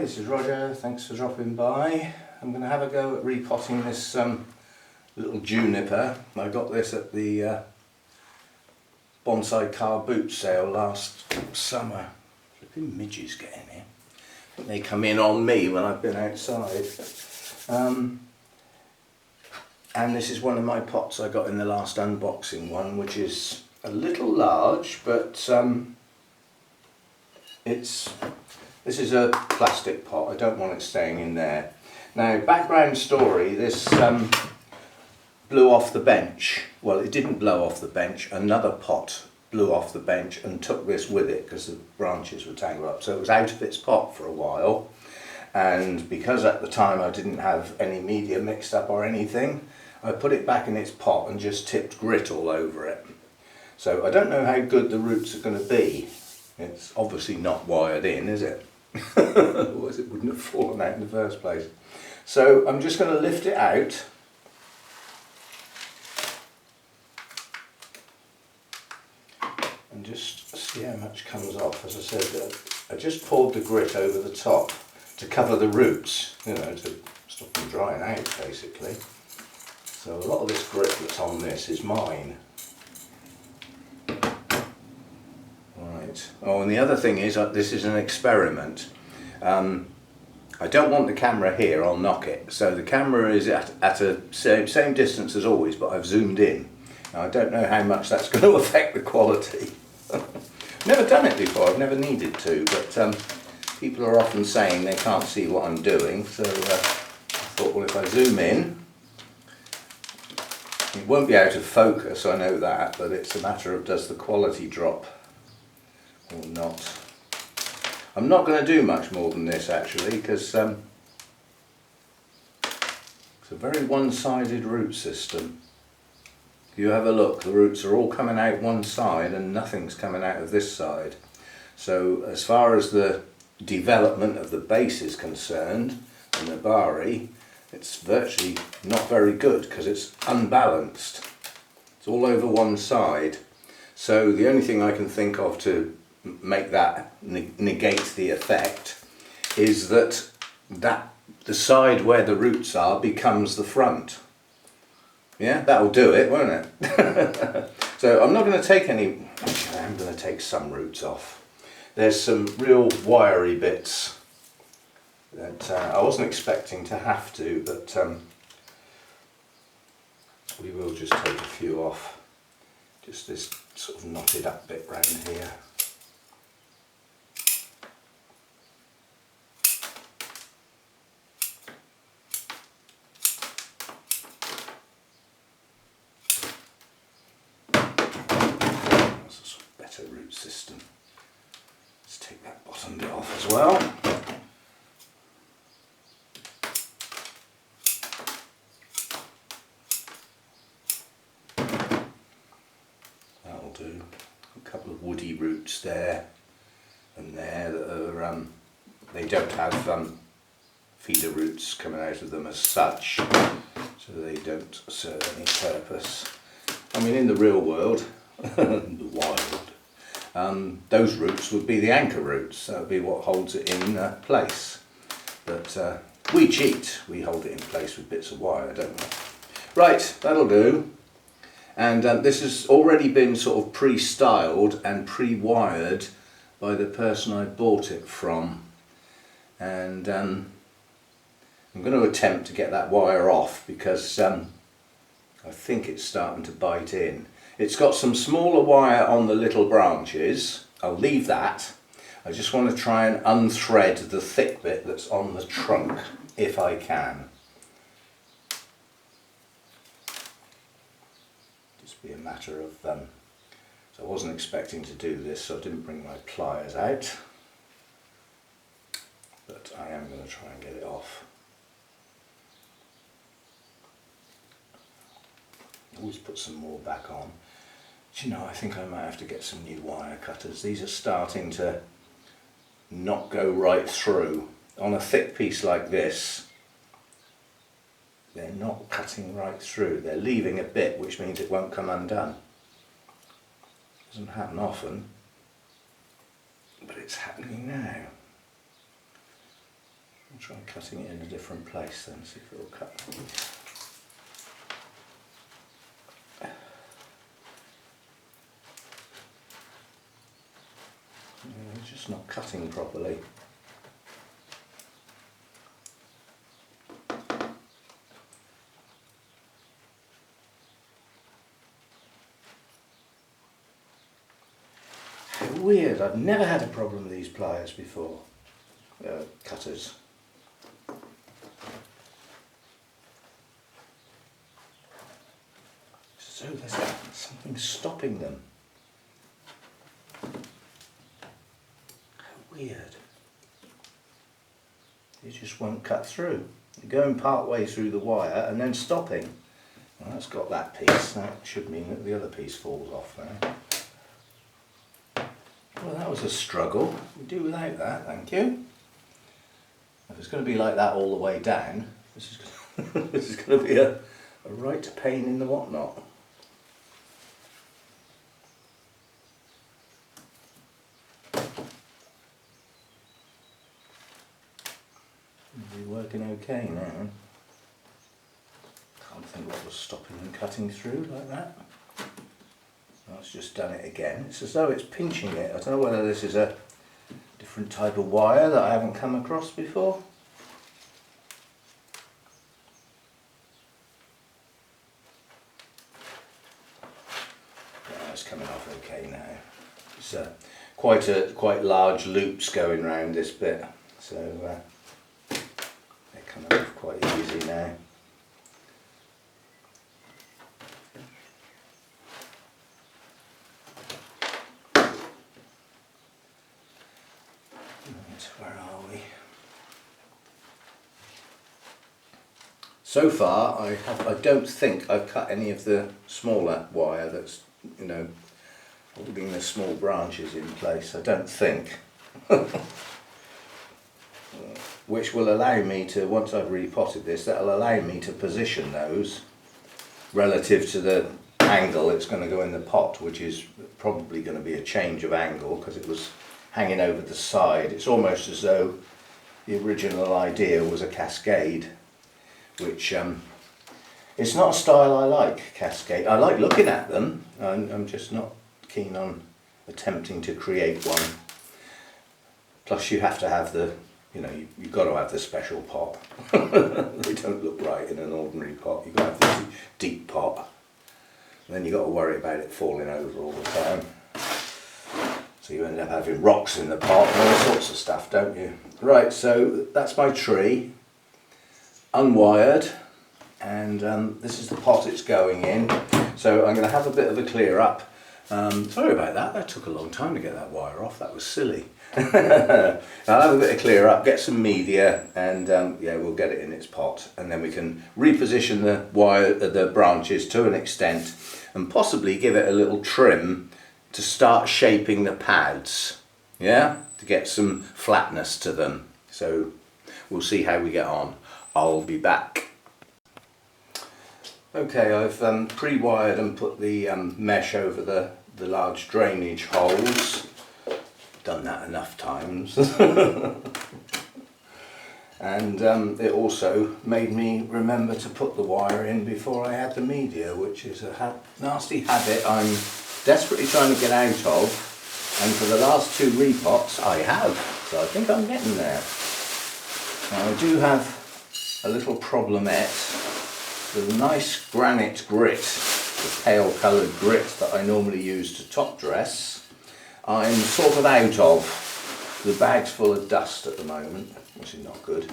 this is Roger, thanks for dropping by. I'm going to have a go at repotting this little Juniper. I got this at the Bonsai car boot sale last summer. Flipping midges getting here. They come in on me when I've been outside. And this is one of my pots I got in the last unboxing one, which is a little large, but this is a plastic pot. I don't want it staying in there. Now, background story, this blew off the bench. Well, it didn't blow off the bench. Another pot blew off the bench and took this with it because the branches were tangled up. So it was out of its pot for a while. And because at the time I didn't have any media mixed up or anything, I put it back in its pot and just tipped grit all over it. So I don't know how good the roots are going to be. It's obviously not wired in, is it? Otherwise it wouldn't have fallen out in the first place. So I'm just going to lift it out. And just see how much comes off. As I said, I just poured the grit over the top to cover the roots, you know, to stop them drying out basically. So a lot of this grit that's on this is mine. Right. Oh, and the other thing is, this is an experiment. I don't want the camera here, I'll knock it. So the camera is at a same distance as always, but I've zoomed in. Now, I don't know how much that's going to affect the quality. Never done it before, I've never needed to, but people are often saying they can't see what I'm doing, so I thought, well, if I zoom in, it won't be out of focus, I know that, but it's a matter of does the quality drop or not. I'm not going to do much more than this actually, because it's a very one-sided root system. If you have a look, the roots are all coming out one side and nothing's coming out of this side. So as far as the development of the base is concerned, and the bari, it's virtually not very good because it's unbalanced. It's all over one side. So the only thing I can think of to make that negate the effect is that the side where the roots are becomes the front. Yeah, that'll do it, won't it? So I'm not going to take any, actually I am going to take some roots off. There's some real wiry bits that I wasn't expecting to have to, but we will just take a few off. Just this sort of knotted up bit round here. That's a sort of better root system. Let's take that bottom bit off as well. Do a couple of woody roots there and there that are they don't have feeder roots coming out of them as such, so they don't serve any purpose. I mean, in the real world, the wild, those roots would be the anchor roots. That would be what holds it in place, but we cheat, we hold it in place with bits of wire, don't we? Right, that'll do. And this has already been sort of pre-styled and pre-wired by the person I bought it from. And I'm going to attempt to get that wire off because I think it's starting to bite in. It's got some smaller wire on the little branches. I'll leave that. I just want to try and unthread the thick bit that's on the trunk if I can. Be a matter of so I wasn't expecting to do this, so I didn't bring my pliers out, but I am going to try and get it off. Always put some more back on. Do you know, I think I might have to get some new wire cutters. These are starting to not go right through. On a thick piece like this, they're not cutting right through. They're leaving a bit, which means it won't come undone. Doesn't happen often, but it's happening now. try cutting it in a different place then, see if it will cut. It's just not cutting properly. Weird, I've never had a problem with these pliers before, cutters. So there's something stopping them. How weird. It just won't cut through. You're going part way through the wire and then stopping. Well, that's got that piece. That should mean that the other piece falls off now. Well, that was a struggle. We do without that, thank you. If it's going to be like that all the way down, this is going to be a right pain in the whatnot. It'll be working okay now. Can't think what was stopping them cutting through like that. It's just done it again. It's as though it's pinching it. I don't know whether this is a different type of wire that I haven't come across before. Yeah, it's coming off okay now. It's quite large loops going round this bit, so they're coming off quite easy now. Where are we? So far I don't think I've cut any of the smaller wire that's, you know, holding the small branches in place. I don't think. Which will allow me to, once I've repotted this, that'll allow me to position those relative to the angle it's going to go in the pot, which is probably going to be a change of angle because it was hanging over the side. It's almost as though the original idea was a cascade, which it's not a style I like, cascade. I like looking at them, I'm just not keen on attempting to create one. Plus you have to have the, you know, you've got to have the special pot. They don't look right in an ordinary pot. You've got to have the deep pot. And then you've got to worry about it falling over all the time. So you end up having rocks in the pot and all sorts of stuff, don't you? Right, so that's my tree, unwired, and this is the pot it's going in. So I'm going to have a bit of a clear up. Sorry about that, that took a long time to get that wire off, that was silly. I'll have a bit of clear up, get some media, and yeah, we'll get it in its pot, and then we can reposition the wire, the branches to an extent, and possibly give it a little trim to start shaping the pads, yeah, to get some flatness to them. So we'll see how we get on. I'll be back. Okay, I've pre-wired and put the mesh over the large drainage holes. Done that enough times. And it also made me remember to put the wire in before I had the media, which is a nasty habit I'm desperately trying to get out of, and for the last two repots I have, so I think I'm getting there. Now I do have a little problemette with a nice granite grit, the pale coloured grit that I normally use to top dress. I'm sort of out of. The bag's full of dust at the moment, which is not good.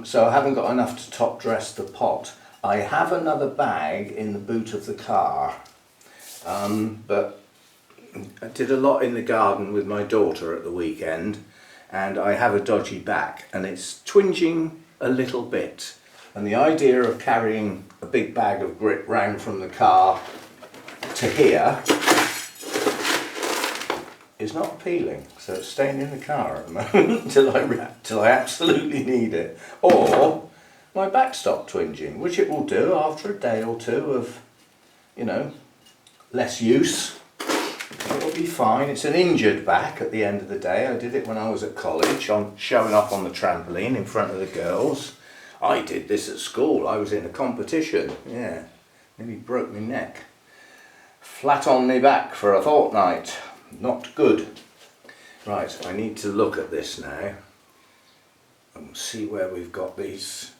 So I haven't got enough to top dress the pot. I have another bag in the boot of the car. But I did a lot in the garden with my daughter at the weekend, and I have a dodgy back and it's twinging a little bit, and the idea of carrying a big bag of grit round from the car to here is not appealing, so it's staying in the car at the moment till I absolutely need it, or my back stopped twinging, which it will do after a day or two of, you know, less use. It'll absolutely fine. It's an injured back at the end of the day. I did it when I was at college, on showing off on the trampoline in front of the girls. I did this at school. I was in a competition. Yeah, nearly broke my neck. Flat on my back for a fortnight. Not good. Right, I need to look at this now and see where we've got these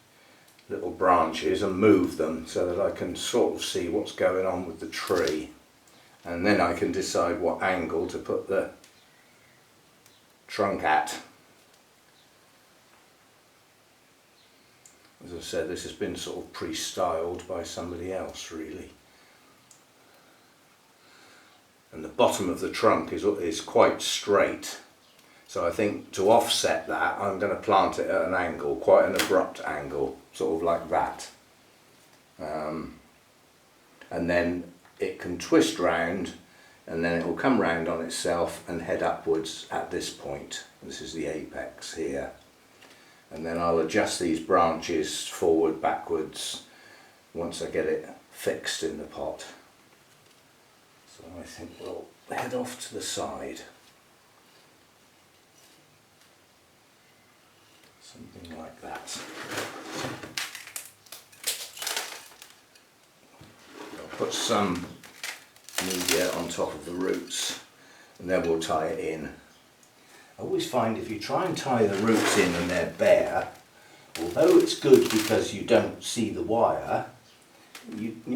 little branches and move them so that I can sort of see what's going on with the tree. And then I can decide what angle to put the trunk at. As I said, this has been sort of pre-styled by somebody else really. And the bottom of the trunk is quite straight. So I think to offset that, I'm going to plant it at an angle, quite an abrupt angle, sort of like that. And then it can twist round, and then it will come round on itself and head upwards at this point. This is the apex here. And then I'll adjust these branches forward, backwards, once I get it fixed in the pot. So I think we'll head off to the side. Something like that. I'll put some media on top of the roots and then we'll tie it in. I always find if you try and tie the roots in and they're bare, although it's good because you don't see the wire, it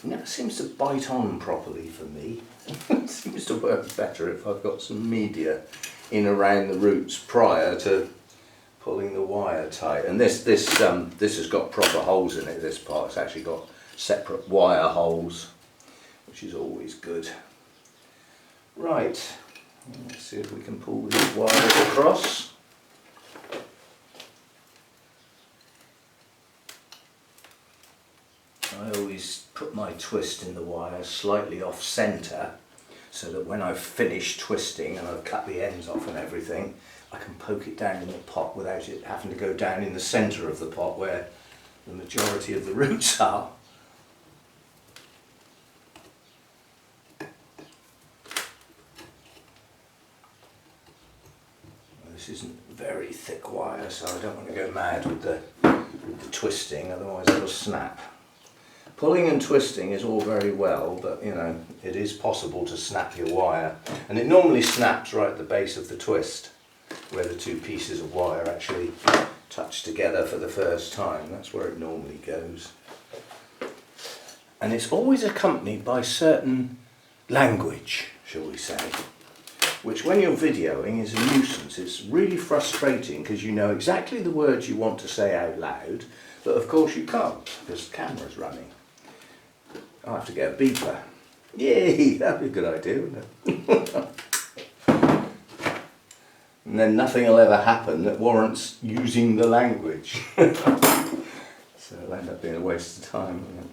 never seems to bite on properly for me. It seems to work better if I've got some media in around the roots prior to pulling the wire tight. And this has got proper holes in it, this part. It's actually got separate wire holes, which is always good. Right, let's see if we can pull these wires across. I always put my twist in the wire slightly off centre so that when I've finished twisting and I've cut the ends off and everything, I can poke it down in the pot without it having to go down in the centre of the pot where the majority of the roots are. This isn't very thick wire, so I don't want to go mad with the twisting, otherwise it'll snap. Pulling and twisting is all very well, but you know, it is possible to snap your wire, and it normally snaps right at the base of the twist where the two pieces of wire actually touch together for the first time. That's where it normally goes. And it's always accompanied by certain language, shall we say, which when you're videoing is a nuisance. It's really frustrating because you know exactly the words you want to say out loud, but of course you can't because the camera's running. I'll have to get a beeper. Yay, that'd be a good idea, wouldn't it? And then nothing will ever happen that warrants using the language. So it'll end up being a waste of time, won't it?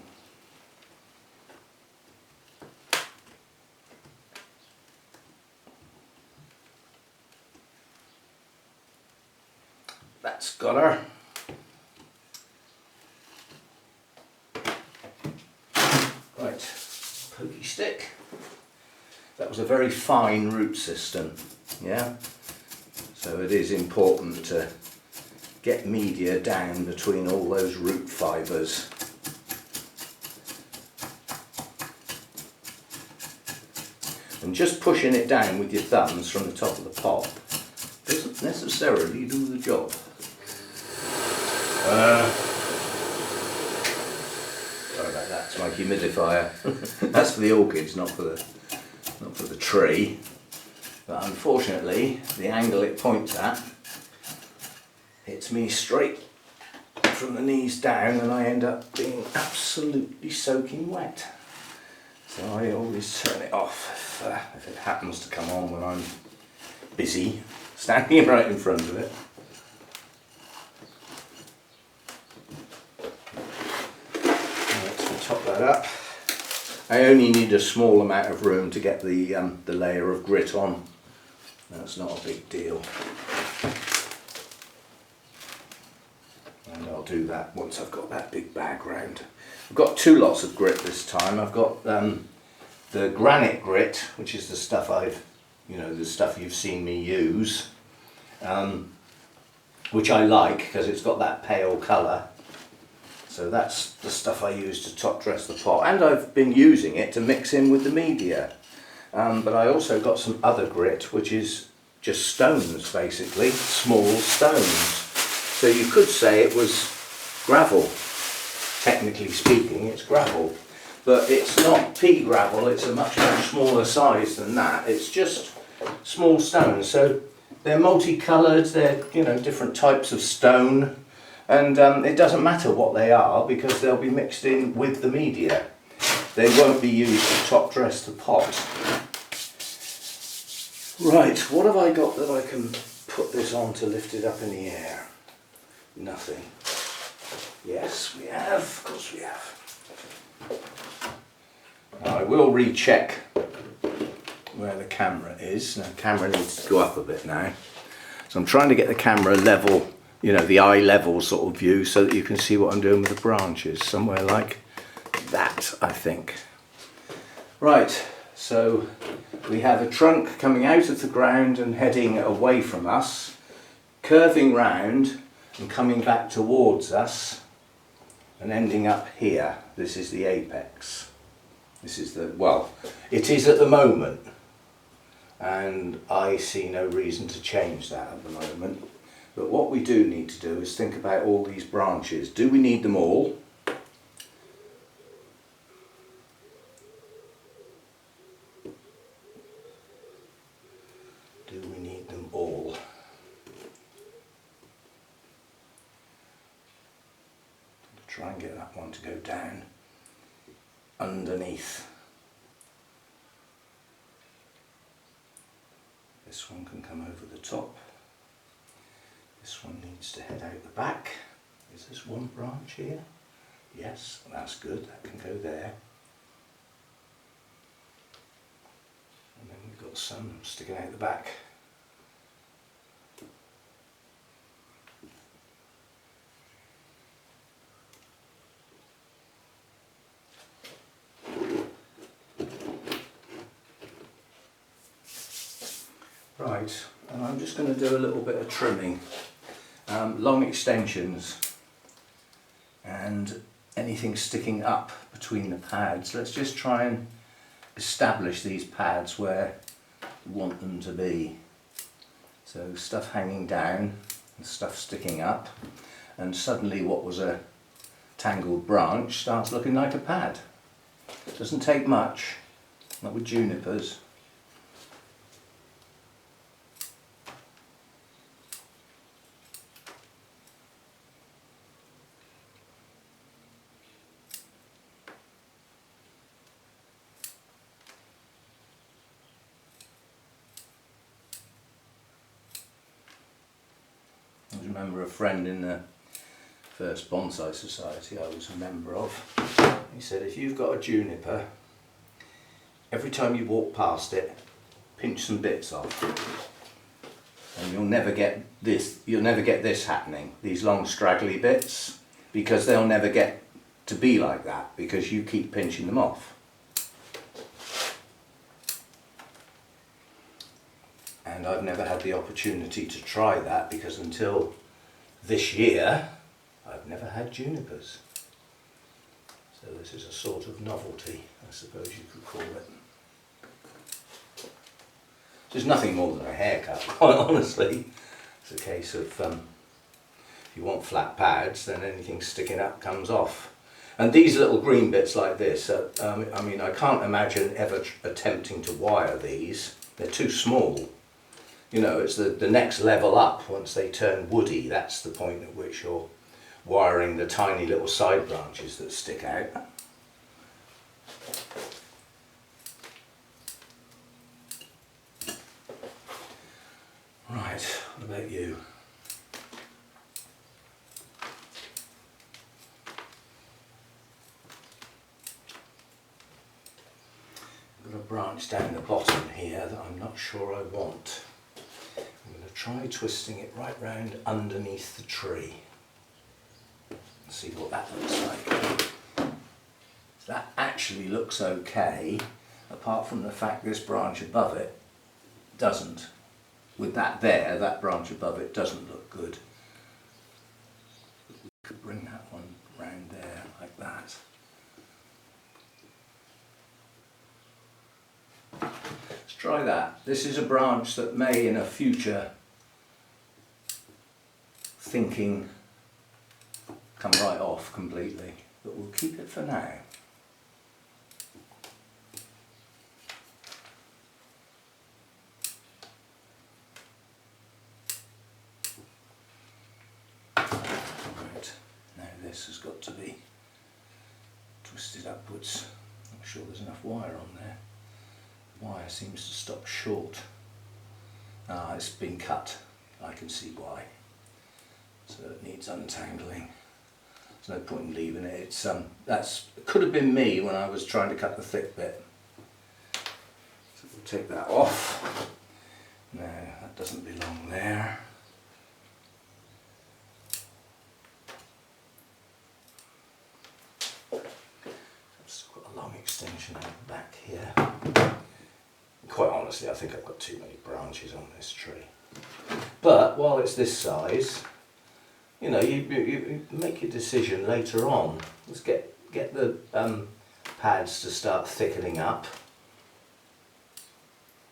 That's got her. Right, pokey stick. That was a very fine root system, yeah? So it is important to get media down between all those root fibres. And just pushing it down with your thumbs from the top of the pot doesn't necessarily do the job. Sorry about that, it's my humidifier. That's for the orchids, not for the tree. But unfortunately, the angle it points at hits me straight from the knees down, and I end up being absolutely soaking wet. So I always turn it off if it happens to come on when I'm busy, standing right in front of it. Let's top that up. I only need a small amount of room to get the layer of grit on. That's not a big deal. And I'll do that once I've got that big bag round. I've got two lots of grit this time. I've got the granite grit, which is the stuff the stuff you've seen me use, which I like because it's got that pale colour. So that's the stuff I use to top dress the pot, and I've been using it to mix in with the media. But I also got some other grit, which is just stones, basically, small stones. So you could say it was gravel. Technically speaking, it's gravel. But it's not pea gravel, it's a much, much smaller size than that. It's just small stones. So they're multicoloured, they're different types of stone. And it doesn't matter what they are because they'll be mixed in with the media. They won't be used to top dress the pot. Right, what have I got that I can put this on to lift it up in the air? Nothing. Yes, we have. Of course we have. Now, I will recheck where the camera is. Now, the camera needs to go up a bit now. So I'm trying to get the camera level, the eye level sort of view so that you can see what I'm doing with the branches. Somewhere like that, I think. Right, so we have a trunk coming out of the ground and heading away from us, curving round and coming back towards us and ending up here. This is the apex. This is it is at the moment, and I see no reason to change that at the moment. But what we do need to do is think about all these branches. Do we need them all? Do we need them all? Try and get that one to go down underneath. This one can come over the top. This one needs to head out the back. Is this one branch here? Yes, that's good, that can go there. And then we've got some sticking out the back. Right, and I'm just going to do a little bit of trimming, long extensions and anything sticking up between the pads. Let's just try and establish these pads where we want them to be. So stuff hanging down and stuff sticking up, and suddenly what was a tangled branch starts looking like a pad. Doesn't take much, not with junipers. I remember a friend in the first Bonsai Society I was a member of. He said, if you've got a juniper, every time you walk past it, pinch some bits off, and you'll never get this happening, these long straggly bits, because they'll never get to be like that because you keep pinching them off. And I've never had the opportunity to try that because until this year I've never had junipers. So this is a sort of novelty, I suppose you could call it. It's nothing more than a haircut, quite honestly. It's a case of if you want flat pads, then anything sticking up comes off. And these little green bits like this, I mean, I can't imagine ever attempting to wire these. They're too small. It's the next level up. Once they turn woody, that's the point at which you're wiring the tiny little side branches that stick out. Right, what about you? I've got a branch down the bottom here that I'm not sure I want. I'm going to try twisting it right round underneath the tree. See what that looks like. That actually looks okay, apart from the fact this branch above it doesn't. With that there, that branch above it doesn't look good. We could bring that one round there like that. Let's try that. This is a branch that may in a future thinking come right off completely, but we'll keep it for now. Right, now this has got to be twisted upwards. I'm sure there's enough wire on there. The wire seems to stop short. Ah, it's been cut. I can see why. So it needs untangling. There's no point in leaving it. It's it could have been me when I was trying to cut the thick bit. So we'll take that off. No, that doesn't belong there. I've still got a long extension out the back here. Quite honestly, I think I've got too many branches on this tree. But while it's this size, you know, you make your decision later on. Let's get the pads to start thickening up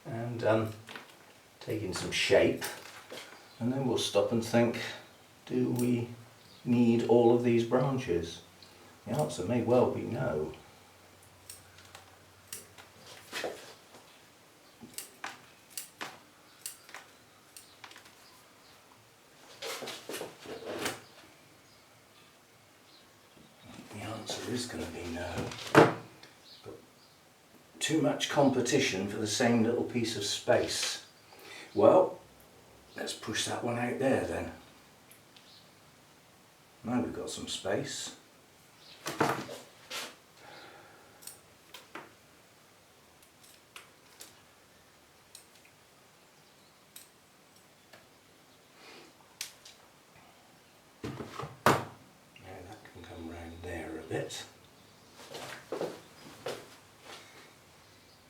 and taking some shape, and then we'll stop and think, do we need all of these branches? The answer may well be no. Is going to be no. Got too much competition for the same little piece of space. Well, let's push that one out there then. Now we've got some space.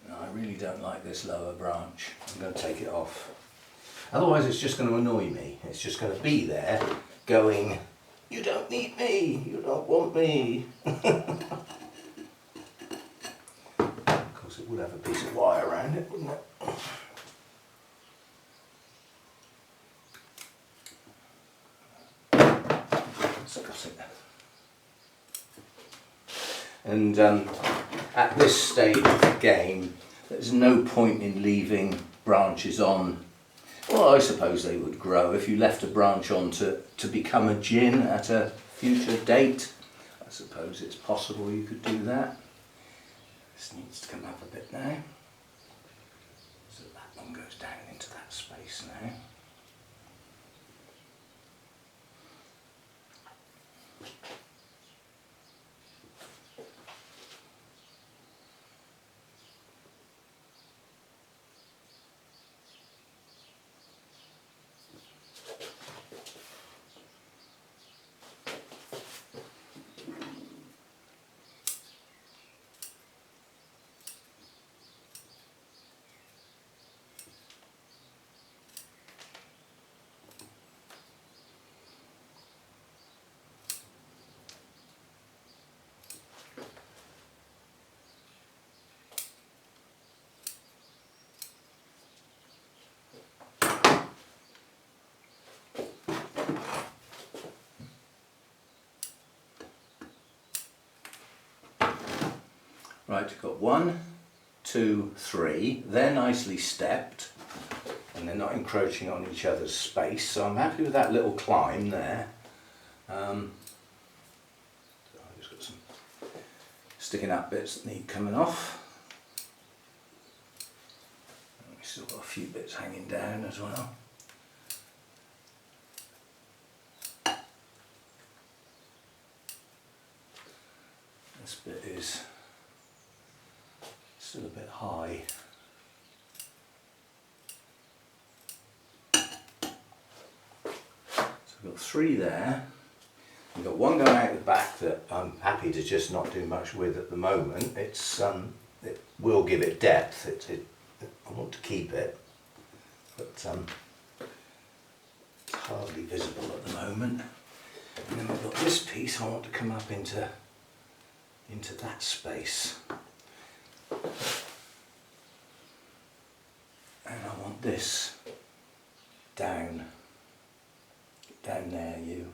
No, I really don't like this lower branch. I'm going to take it off. Otherwise it's just going to annoy me. It's just going to be there going, you don't need me, you don't want me. Of course it would have a piece of wire around it, wouldn't it? It's got it. And at this stage of the game, there's no point in leaving branches on. Well, I suppose they would grow if you left a branch on to become a gin at a future date. I suppose it's possible you could do that. This needs to come up a bit now. So that one goes down into that space now. Right, you've got 1, 2, 3. They're nicely stepped and they're not encroaching on each other's space, so I'm happy with that little climb there. So I've just got some sticking up bits that need coming off. And we've still got a few bits hanging down as well. This bit is still a bit high. So we've got 3 there. We've got one going out the back that I'm happy to just not do much with at the moment. It's it will give it depth. I want to keep it, but it's hardly visible at the moment. And then we've got this piece I want to come up into that space. And I want this down there, you.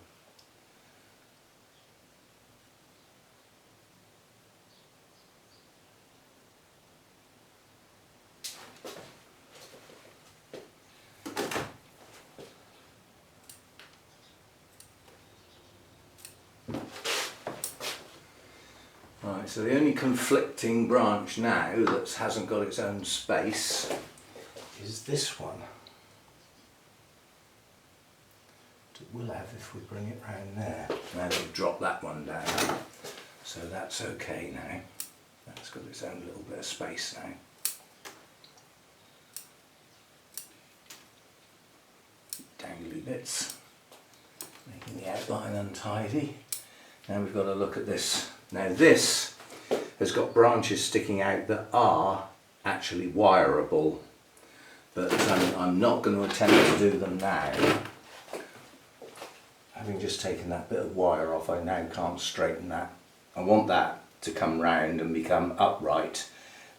Right, so the only conflicting branch now that hasn't got its own space is this one. It will have if we bring it round there. Now we've dropped that one down, so that's okay now. That's got its own little bit of space now. Dangly bits, making the outline untidy. Now we've got to look at this. Now this has got branches sticking out that are actually wireable, but I'm not going to attempt to do them now. Having just taken that bit of wire off, I now can't straighten that. I want that to come round and become upright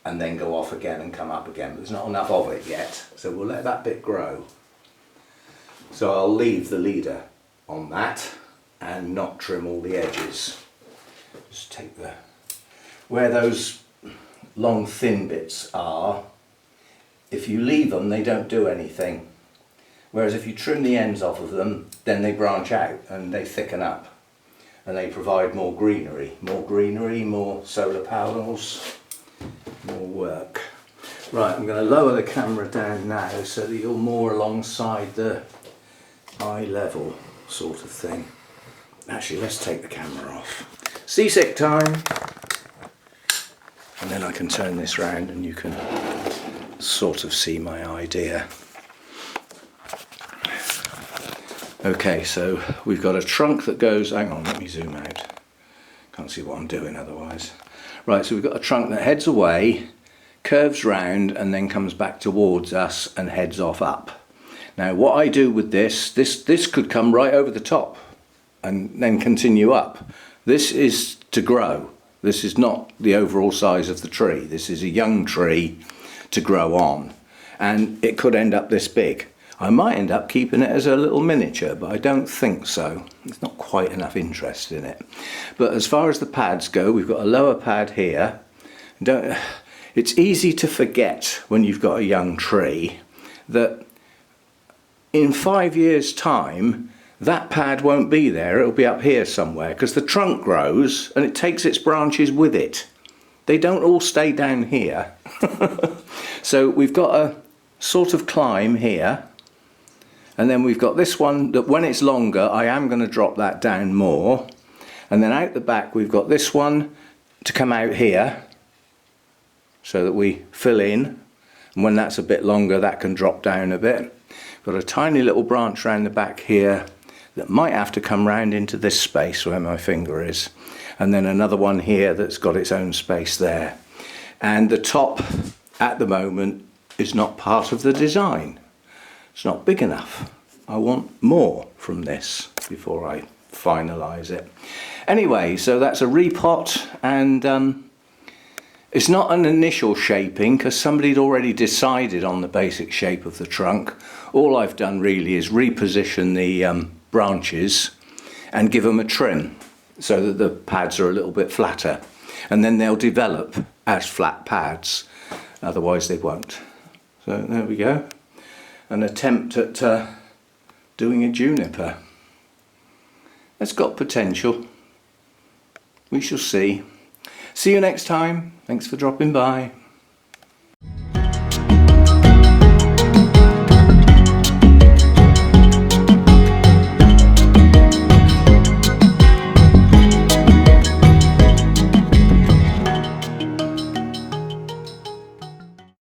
and then go off again and come up again, but there's not enough of it yet, so we'll let that bit grow. So I'll leave the leader on that and not trim all the edges. Just take where those long thin bits are, if you leave them they don't do anything. Whereas if you trim the ends off of them, then they branch out and they thicken up and they provide more greenery, more solar panels, more work. Right, I'm going to lower the camera down now so that you're more alongside the eye level sort of thing. Actually, let's take the camera off. Seasick time! And then I can turn this round and you can sort of see my idea. Okay, so we've got a trunk that goes, hang on, let me zoom out. Can't see what I'm doing otherwise. Right, so we've got a trunk that heads away, curves round and then comes back towards us and heads off up. Now what I do with this could come right over the top and then continue up. This is to grow. This is not the overall size of the tree. This is a young tree to grow on. And it could end up this big. I might end up keeping it as a little miniature, but I don't think so. There's not quite enough interest in it. But as far as the pads go, we've got a lower pad here. It's easy to forget when you've got a young tree that in 5 years' time, that pad won't be there, it'll be up here somewhere, because the trunk grows and it takes its branches with it. They don't all stay down here. So we've got a sort of climb here, and then we've got this one that when it's longer I am going to drop that down more, and then out the back we've got this one to come out here so that we fill in, and when that's a bit longer that can drop down a bit. Got a tiny little branch around the back here that might have to come round into this space where my finger is, and then another one here that's got its own space there. And the top at the moment is not part of the design. It's not big enough. I want more from this before I finalise it. Anyway, so that's a repot, and it's not an initial shaping because somebody had already decided on the basic shape of the trunk. All I've done really is reposition the branches and give them a trim so that the pads are a little bit flatter, and then they'll develop as flat pads, otherwise they won't. So there we go, an attempt at doing a juniper. It's got potential, we shall see. See you next time. Thanks for dropping by.